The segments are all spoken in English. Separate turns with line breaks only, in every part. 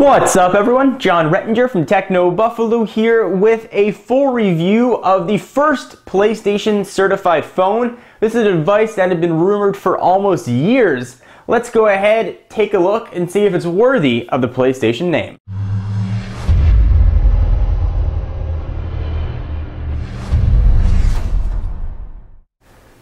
What's up everyone? John Rettinger from Techno Buffalo here with a full review of the first PlayStation certified phone. This is a device that had been rumored for almost years. Let's go ahead, take a look, and see if it's worthy of the PlayStation name.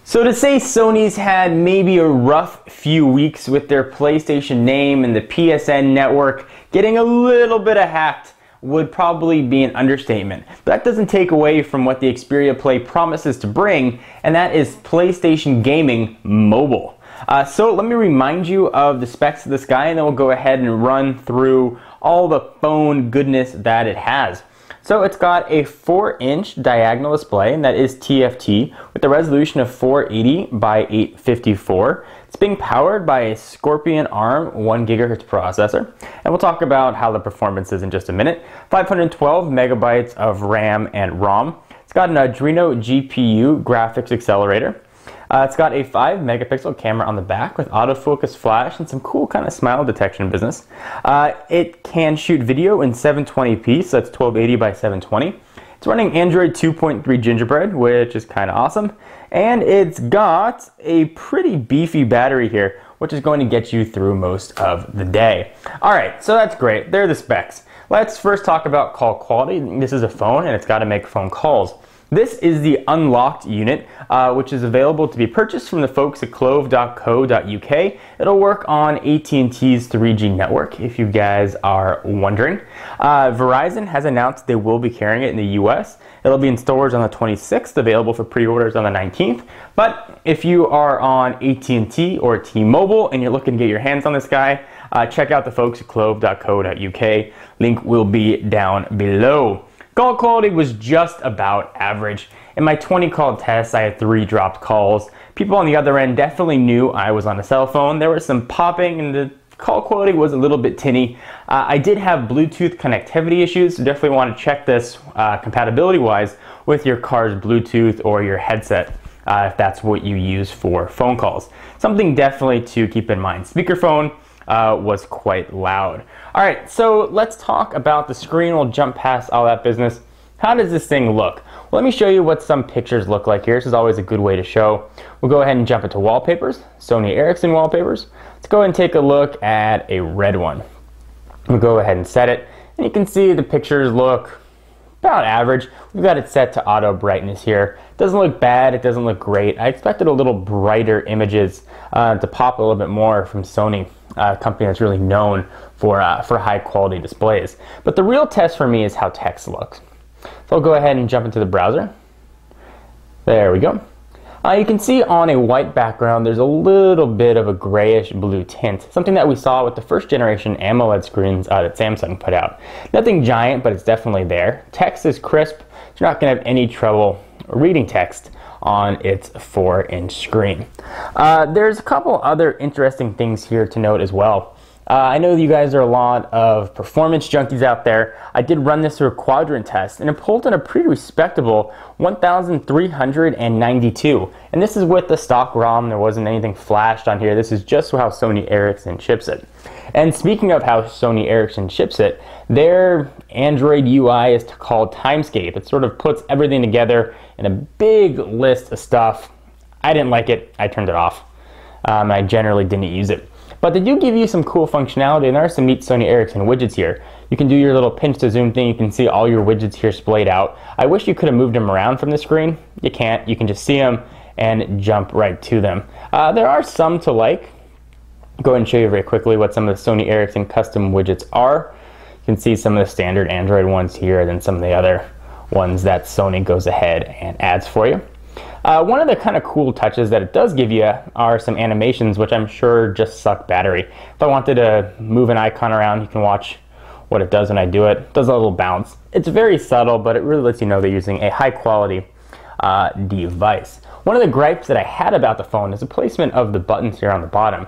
So to say Sony's had maybe a rough few weeks with their PlayStation name and the PSN network getting a little bit hacked would probably be an understatement. But that doesn't take away from what the Xperia Play promises to bring, and that is PlayStation Gaming Mobile. So let me remind you of the specs of this guy, and then we'll go ahead and run through all the phone goodness that it has. So it's got a 4-inch diagonal display, and that is TFT, with a resolution of 480 by 854. It's being powered by a Scorpion ARM 1 GHz processor, and we'll talk about how the performance is in just a minute. 512 megabytes of RAM and ROM. It's got an Adreno GPU graphics accelerator. It's got a 5 megapixel camera on the back with autofocus flash and some cool kind of smile detection business. It can shoot video in 720p, so that's 1280 by 720. It's running Android 2.3 Gingerbread, which is kind of awesome. And it's got a pretty beefy battery here, which is going to get you through most of the day. Alright, so that's great. There are the specs. Let's first talk about call quality. This is a phone and it's got to make phone calls. This is the unlocked unit, which is available to be purchased from the folks at clove.co.uk. It'll work on AT&T's 3G network, if you guys are wondering. Verizon has announced they will be carrying it in the US. It'll be in stores on the 26th, available for pre-orders on the 19th. But if you are on AT&T or T-Mobile and you're looking to get your hands on this guy, check out the folks at clove.co.uk. Link will be down below. Call quality was just about average. In my 20 call test, I had 3 dropped calls. People on the other end definitely knew I was on a cell phone. There was some popping and the call quality was a little bit tinny. I did have Bluetooth connectivity issues, so definitely want to check this compatibility-wise with your car's Bluetooth or your headset if that's what you use for phone calls. Something definitely to keep in mind. Speakerphone was quite loud. Alright, so let's talk about the screen. We'll jump past all that business. How does this thing look? Well, let me show you what some pictures look like here. This is always a good way to show. We'll go ahead and jump into wallpapers, Sony Ericsson wallpapers. Let's go ahead and take a look at a red one. We'll go ahead and set it, and you can see the pictures look about average. We've got it set to auto brightness here. Doesn't look bad, it doesn't look great. I expected a little brighter images to pop a little bit more from Sony, a company that's really known for high quality displays. But the real test for me is how text looks. So I'll go ahead and jump into the browser. There we go. You can see on a white background there's a little bit of a grayish blue tint, something that we saw with the first generation AMOLED screens that Samsung put out. Nothing giant, but it's definitely there. Text is crisp, so you're not going to have any trouble reading text on its 4-inch screen. There's a couple other interesting things here to note as well. I know you guys are a lot of performance junkies out there. I did run this through a quadrant test, and it pulled in a pretty respectable 1,392. And this is with the stock ROM. There wasn't anything flashed on here. This is just how Sony Ericsson ships it. And speaking of how Sony Ericsson ships it, their Android UI is called Timescape. It sort of puts everything together in a big list of stuff. I didn't like it. I turned it off. I generally didn't use it. But they do give you some cool functionality, and there are some neat Sony Ericsson widgets here. You can do your little pinch to zoom thing. You can see all your widgets here splayed out. I wish you could have moved them around from the screen. You can't. You can just see them and jump right to them. There are some to like. Go ahead and show you very quickly what some of the Sony Ericsson custom widgets are. You can see some of the standard Android ones here, and then some of the other ones that Sony goes ahead and adds for you. One of the kind of cool touches that it does give you are some animations, which I'm sure just suck battery. If I wanted to move an icon around, you can watch what it does when I do it. It does a little bounce. It's very subtle, but it really lets you know they're using a high quality device. One of the gripes that I had about the phone is the placement of the buttons here on the bottom.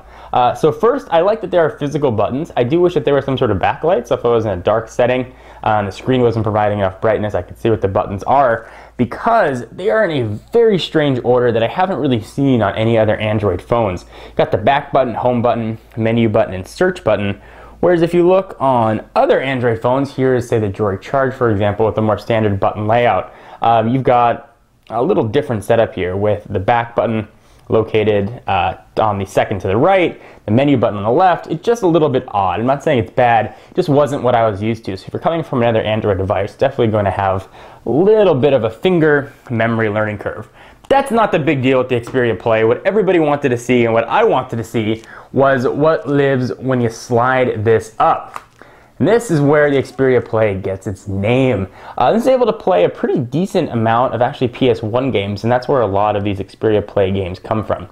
So first, I like that there are physical buttons. I do wish that there was some sort of backlight, so if I was in a dark setting and the screen wasn't providing enough brightness, I could see what the buttons are, because they are in a very strange order that I haven't really seen on any other Android phones. You've got the back button, home button, menu button, and search button, Whereas if you look on other Android phones, here is say the Droid Charge, for example, with a more standard button layout. You've got a little different setup here with the back button located on the second to the right, the menu button on the left. It's just a little bit odd. I'm not saying it's bad, it just wasn't what I was used to. So if you're coming from another Android device, definitely going to have a little bit of a finger memory learning curve. That's not the big deal with the Xperia Play. What everybody wanted to see and what I wanted to see was what lives when you slide this up. And this is where the Xperia Play gets its name. This is able to play a pretty decent amount of actually PS1 games, and that's where a lot of these Xperia Play games come from.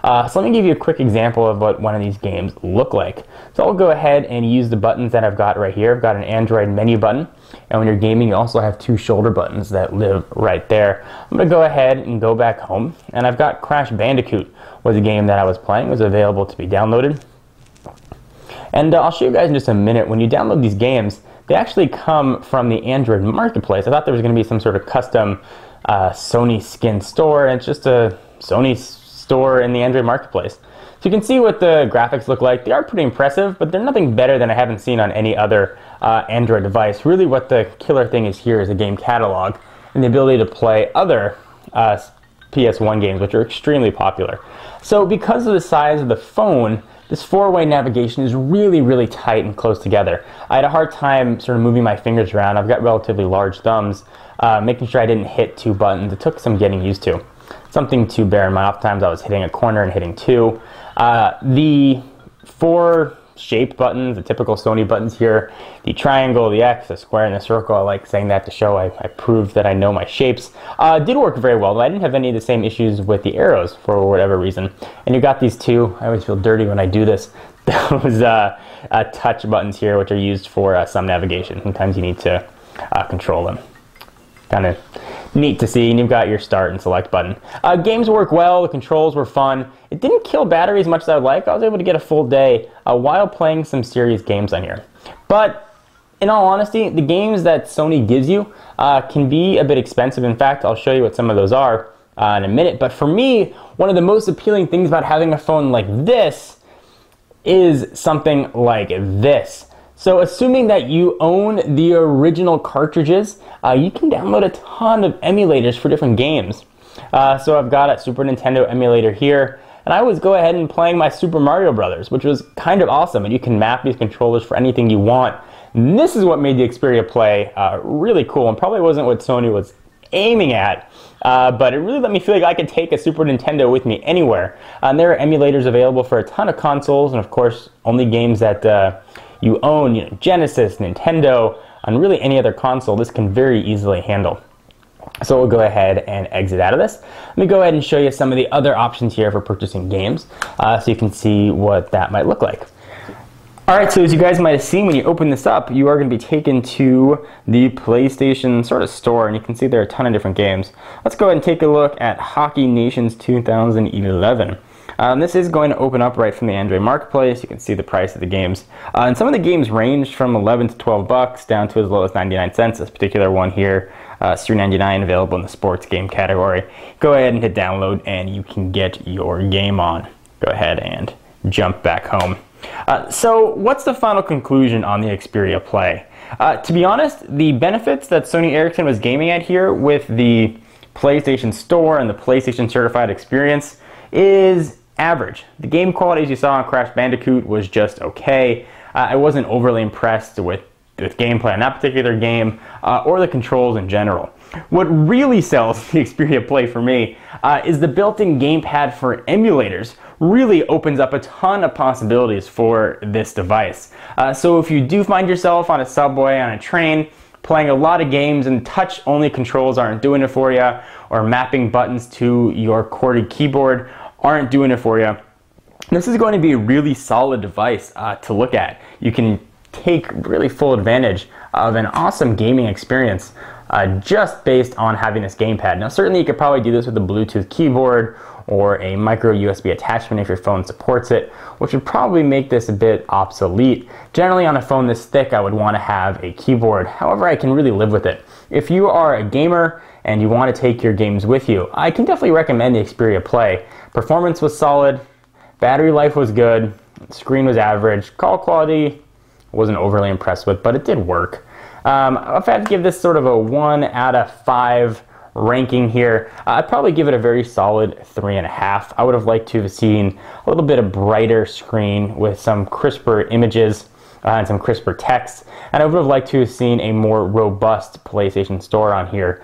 So let me give you a quick example of what one of these games look like. So I'll go ahead and use the buttons that I've got right here. I've got an Android menu button, and when you're gaming you also have two shoulder buttons that live right there. I'm going to go ahead and go back home, and I've got Crash Bandicoot was a game that I was playing. It was available to be downloaded. And I'll show you guys in just a minute, when you download these games, they actually come from the Android marketplace. I thought there was going to be some sort of custom Sony skin store, and it's just a Sony store in the Android marketplace. So you can see what the graphics look like. They are pretty impressive, but they're nothing better than I haven't seen on any other Android device. Really what the killer thing is here is a game catalog and the ability to play other PS1 games, which are extremely popular. So because of the size of the phone, this four-way navigation is really, really tight and close together. I had a hard time sort of moving my fingers around. I've got relatively large thumbs, making sure I didn't hit two buttons. It took some getting used to. Something to bear in mind. Oftentimes I was hitting a corner and hitting two. The four shape buttons, the typical Sony buttons here, the triangle, the X, the square, and the circle. I like saying that to show I proved that I know my shapes. Did work very well, but I didn't have any of the same issues with the arrows for whatever reason. And you got these two, I always feel dirty when I do this, those touch buttons here, which are used for some navigation. Sometimes you need to control them. Kind of neat to see, and you've got your start and select button. Games work well, the controls were fun. It didn't kill battery as much as I would like. I was able to get a full day while playing some serious games on here. But in all honesty, the games that Sony gives you can be a bit expensive. In fact, I'll show you what some of those are in a minute. But for me, one of the most appealing things about having a phone like this is something like this. So assuming that you own the original cartridges, you can download a ton of emulators for different games. So I've got a Super Nintendo emulator here, and I was go ahead and playing my Super Mario Brothers, which was kind of awesome, and you can map these controllers for anything you want. And this is what made the Xperia Play really cool, and probably wasn't what Sony was aiming at, but it really let me feel like I could take a Super Nintendo with me anywhere. And there are emulators available for a ton of consoles, and of course only games that you own, Genesis, Nintendo, and really any other console, this can very easily handle. So we'll go ahead and exit out of this. Let me go ahead and show you some of the other options here for purchasing games, so you can see what that might look like. Alright, so as you guys might have seen, when you open this up, you are going to be taken to the PlayStation sort of store, and you can see there are a ton of different games. Let's go ahead and take a look at Hockey Nations 2011. This is going to open up right from the Android marketplace. You can see the price of the games. And some of the games range from 11 to 12 bucks down to as low as 99 cents. This particular one here, $3.99, available in the sports game category. Go ahead and hit download and you can get your game on. Go ahead and jump back home. So what's the final conclusion on the Xperia Play? To be honest, the benefits that Sony Ericsson was gaming at here with the PlayStation Store and the PlayStation certified experience is average. The game quality, as you saw on Crash Bandicoot, was just okay. I wasn't overly impressed with gameplay on that particular game or the controls in general. What really sells the Xperia Play for me is the built-in gamepad for emulators. Really opens up a ton of possibilities for this device. So if you do find yourself on a subway, on a train, playing a lot of games and touch-only controls aren't doing it for you, or mapping buttons to your corded keyboard aren't doing it for you, this is going to be a really solid device to look at. You can take really full advantage of an awesome gaming experience just based on having this gamepad. Now certainly you could probably do this with a Bluetooth keyboard or a micro USB attachment if your phone supports it, which would probably make this a bit obsolete. Generally on a phone this thick I would want to have a keyboard, however I can really live with it. If you are a gamer and you want to take your games with you, I can definitely recommend the Xperia Play. Performance was solid, battery life was good, screen was average, call quality wasn't overly impressed with, but it did work. If I had to give this sort of a 1 out of 5 ranking here, I'd probably give it a very solid 3.5. I would have liked to have seen a little bit of brighter screen with some crisper images and some crisper text, and I would have liked to have seen a more robust PlayStation Store on here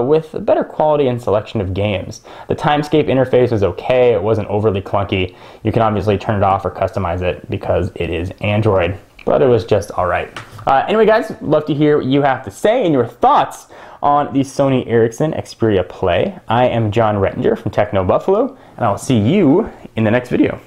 with a better quality and selection of games. The Timescape interface was okay, it wasn't overly clunky. You can obviously turn it off or customize it because it is Android, but it was just alright. Anyway guys, love to hear what you have to say and your thoughts on the Sony Ericsson Xperia Play. I am John Rettinger from Techno Buffalo, and I'll see you in the next video.